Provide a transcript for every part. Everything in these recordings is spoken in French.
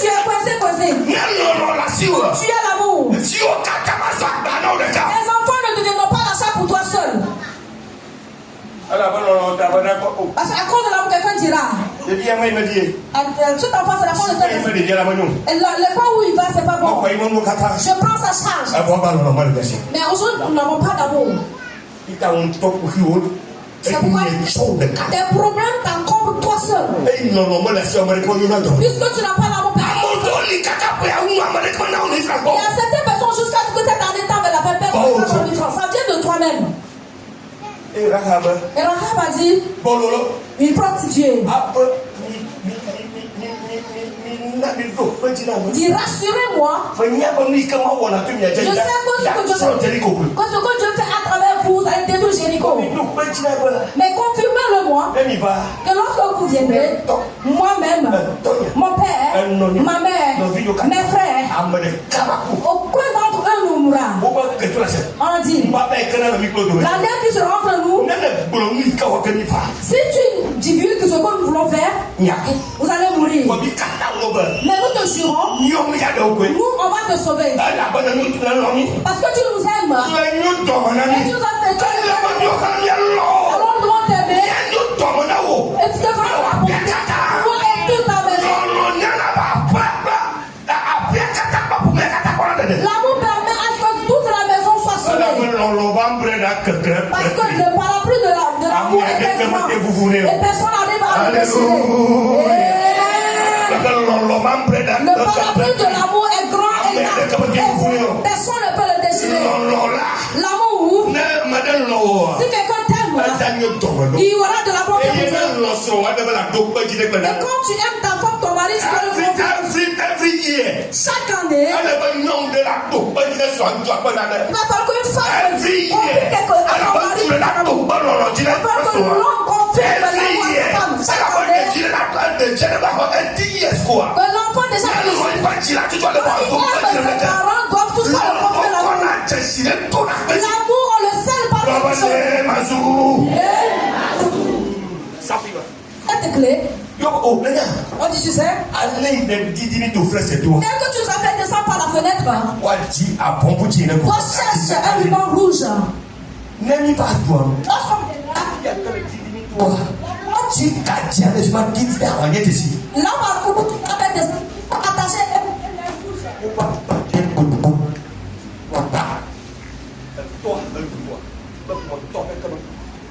tu es coincé. Tu as l'amour. Les enfants ne deviendront pas l'achat pour toi seul. Parce qu'à cause de l'amour, quelqu'un dira. Cet enfant, c'est la faute de tel. Et le point où il va, c'est pas bon. Je prends sa charge. Mais aujourd'hui, nous n'avons pas d'amour. C'est pourquoi tes problèmes t'encombrent toi seul. Puisque tu n'as pas l'amour, il y a certaines personnes jusqu'à ce que cette année t'en la fait perdre 100 000 francs. Ça vient de toi-même. Et Rahab a dit, une prostituée. Dit, rassurez-moi. Je sais que ce que Dieu fait à travers vous, vous allez détruire Jéricho. Mais confirmez-le-moi que lorsque vous viendrez, moi-même, mon père, ma mère, mes frères, aucun d'entre eux nous mourra. On dit, la guerre qui sera entre nous, si tu divulgues ce que nous voulons faire, vous allez mourir. Mais nous te jurons, nous on va te sauver. Parce que tu nous aimes. Et tu nous as fait tuer. Alors nous devons t'aimer. Et tu devras apporter toi et toute ta maison. L'amour permet à ce que toute la maison soit sauvée. Parce que le parapluie de l'amour est grand. Et personne n'arrive à le déchirer. Le parapluie de l'amour est grand et personne ne peut le déchirer. L'amour, si quelqu'un t'aime, il y aura de l'amour. Et quand tu aimes ta femme, ton mari, tu dois le faire. Chaque année, il va falloir qu'une femme confie quelque chose à son mari. Il va falloir que l'homme confie l'amour à sa femme. Chaque année, que l'enfant déjà il aime ses parents, doivent tous faire le confier l'amour. L'amour, on le sait par le cette clé, on dit, tu sais, dès que tu nous as fait descendre par la fenêtre, recherche un ruban rouge. Lorsqu'on est là, là, on va attacher un rouge.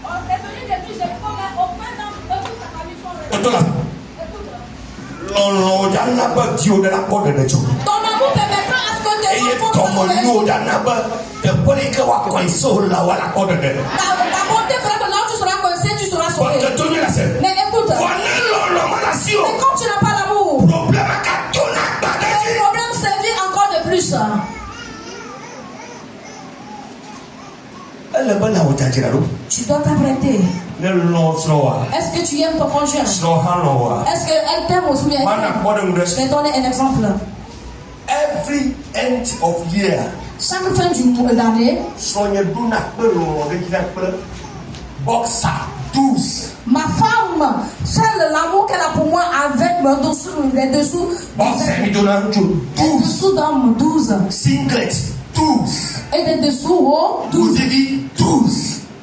On est venu depuis Jéricho, mais aucun d'entre eux, sa famille sont restés. Ton amour permettra à ce que tes enfants soient sauvés. Ta bonté fera que là où tu seras coincé, tu seras sauvé. Mais écoute, mais quand tu n'as pas l'amour, le problème sévit encore de plus. Tu dois t'apprêter. Est-ce que tu aimes ton conjoint? Est-ce qu'elle t'aime aussi? Je vais donner un exemple. Every end of year, chaque fin du mois d'année, ma femme fait l'amour qu'elle a pour moi avec les dessous d'hommes 12. Singlet 12. Et des dessous hauts 12.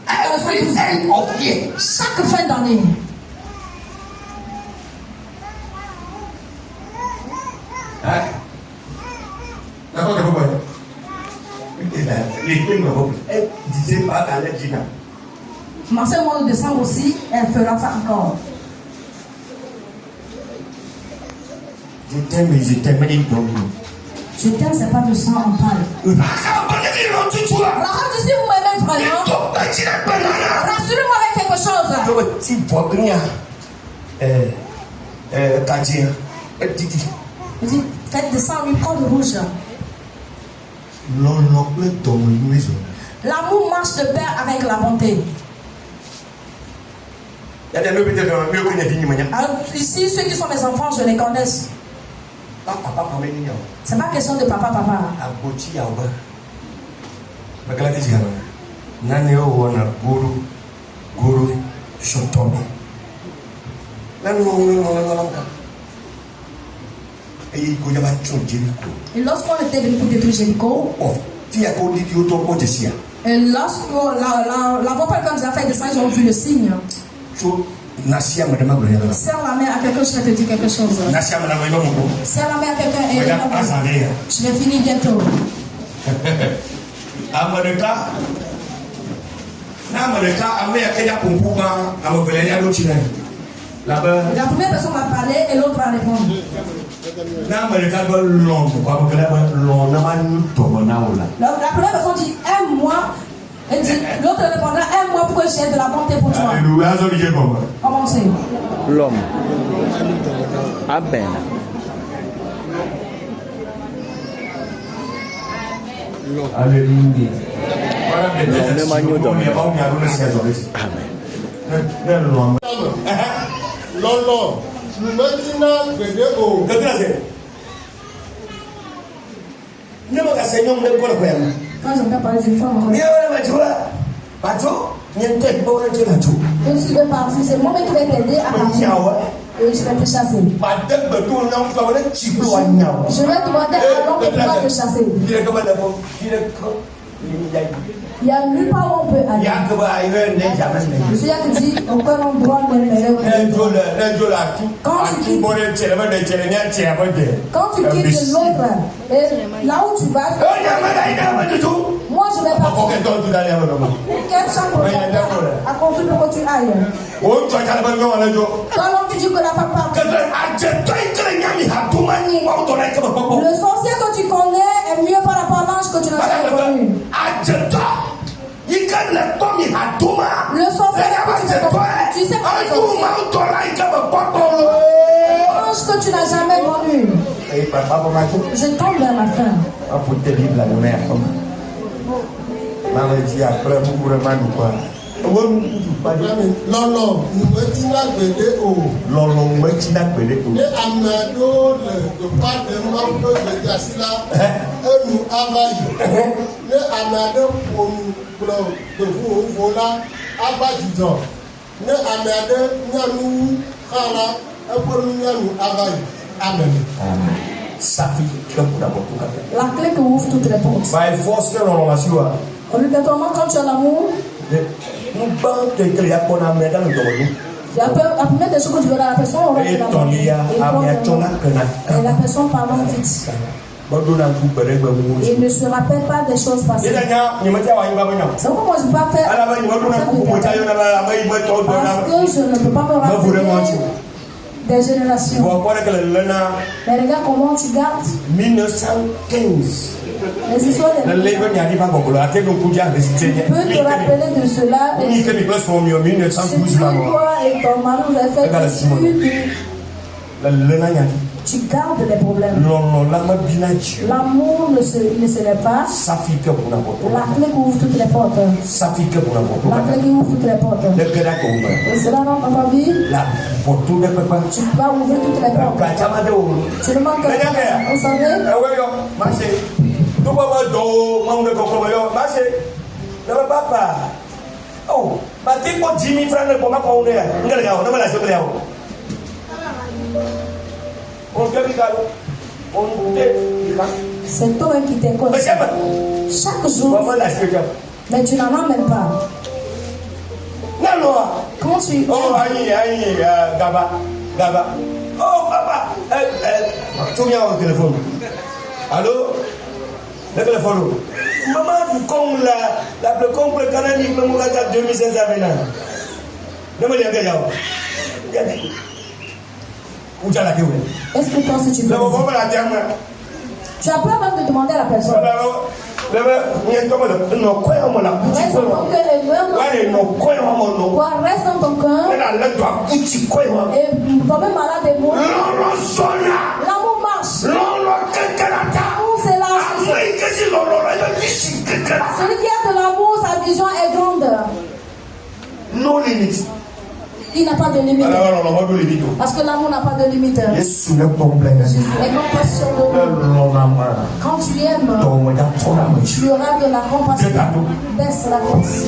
Every end of year. Chaque fin d'année. Ma soeur, mois de décembre aussi, elle fera ça encore. Je t'aime, mais je t'aime, mais je t'aime, c'est pas de sang en parle. Alors, si vous m'aimez vraiment, rassurez-moi avec quelque chose. Je dis, faites descendre une corde rouge. L'amour marche de pair avec la bonté. Alors, ici, ceux qui sont mes enfants, je les connais. C'est pas question de papa. Et lorsqu'on était venu pour détruire Jéricho, et lorsque la voix par comme ça fait descendre, ils ont vu le signe. Serre la main à quelqu'un, je vais te dire quelque chose. Serre la main à quelqu'un et je vais finir bientôt. La première personne va parler et l'autre va répondre. La première personne dit un mois. Et dit, l'autre répondra un mois pour que j'ai de la bonté pour toi. Commencez. L'homme. Amen. Alléluia. Lolo, maintenant, Quand j'entends parler d'une femme, je suis parti, c'est moi qui vais t'aider à partir. Et je vais te chasser. Je vais demander à l'homme de pouvoir te chasser. Il y a nulle part où on peut aller. Je suis là qui dit aucun endroit n'est meilleur. Quand tu quittes l'autre, et là où tu vas, moi je vais partir. Quelle chambre à construire pour que tu ailles? Quand tu dis que la femme part, le sorcier que tu connais est mieux par rapport à l'ange que tu n'as jamais connu. Le sorcier que tu sais pas le ange que tu n'as jamais connu. Je tombe vers ma fin. Non, non, nous mettons la BD au. Et Amado, le pas de membre de Gassila, et nous availlons. Et Amado, pour vous, voilà, abadidon. Et Amado, nous, Kala, et pour nous, availlons. Amen. La clé qui ouvre toutes les portes. Obligatoirement, quand tu as l'amour, la première des choses que tu verras, la personne aura de l'amour. Et la personne parlant vite. Il ne se rappelle pas des choses passées. C'est pourquoi moi je ne peux pas faire. Parce que je ne peux pas me rappeler des générations. Mais regarde comment tu gardes 1915. les histoires de la vie. Tu peux te rappeler de cela. Et si toi et ton mari vous avez fait des études, tu gardes les problèmes. L'amour ne se lève pas. La clé qui ouvre toutes les portes. La clé qui ouvre toutes les portes. Et cela dans ta vie, tu vas ouvrir toutes les portes. Tu ne manques pas. Vous savez? Oh, ma t'es pas 10 000 francs pour ma conduire. C'est toi qui t'es connu. Chaque jour. Mais tu n'en as même pas. Quand tu. Oh, aïe, Gaba. Oh, papa. Souviens au téléphone. Allô? Le téléphone. Maman, du con, la plus con pour le canal, il me mourra à 2500 maintenant. Ne me dis pas. Où tu as la gueule? Est-ce que toi, si tu veux. Tu as peur même de demander à la personne. Reste dans ton cœur. Et tomber malade des mots. L'amour marche. L'amour c'est là. Celui qui a de l'amour, sa vision est grande. No limit. Il n'a pas de limite. Parce que l'amour n'a pas de limite. Jésus est compassion de nous. Quand tu aimes, tu auras de la compassion. Baisse la force.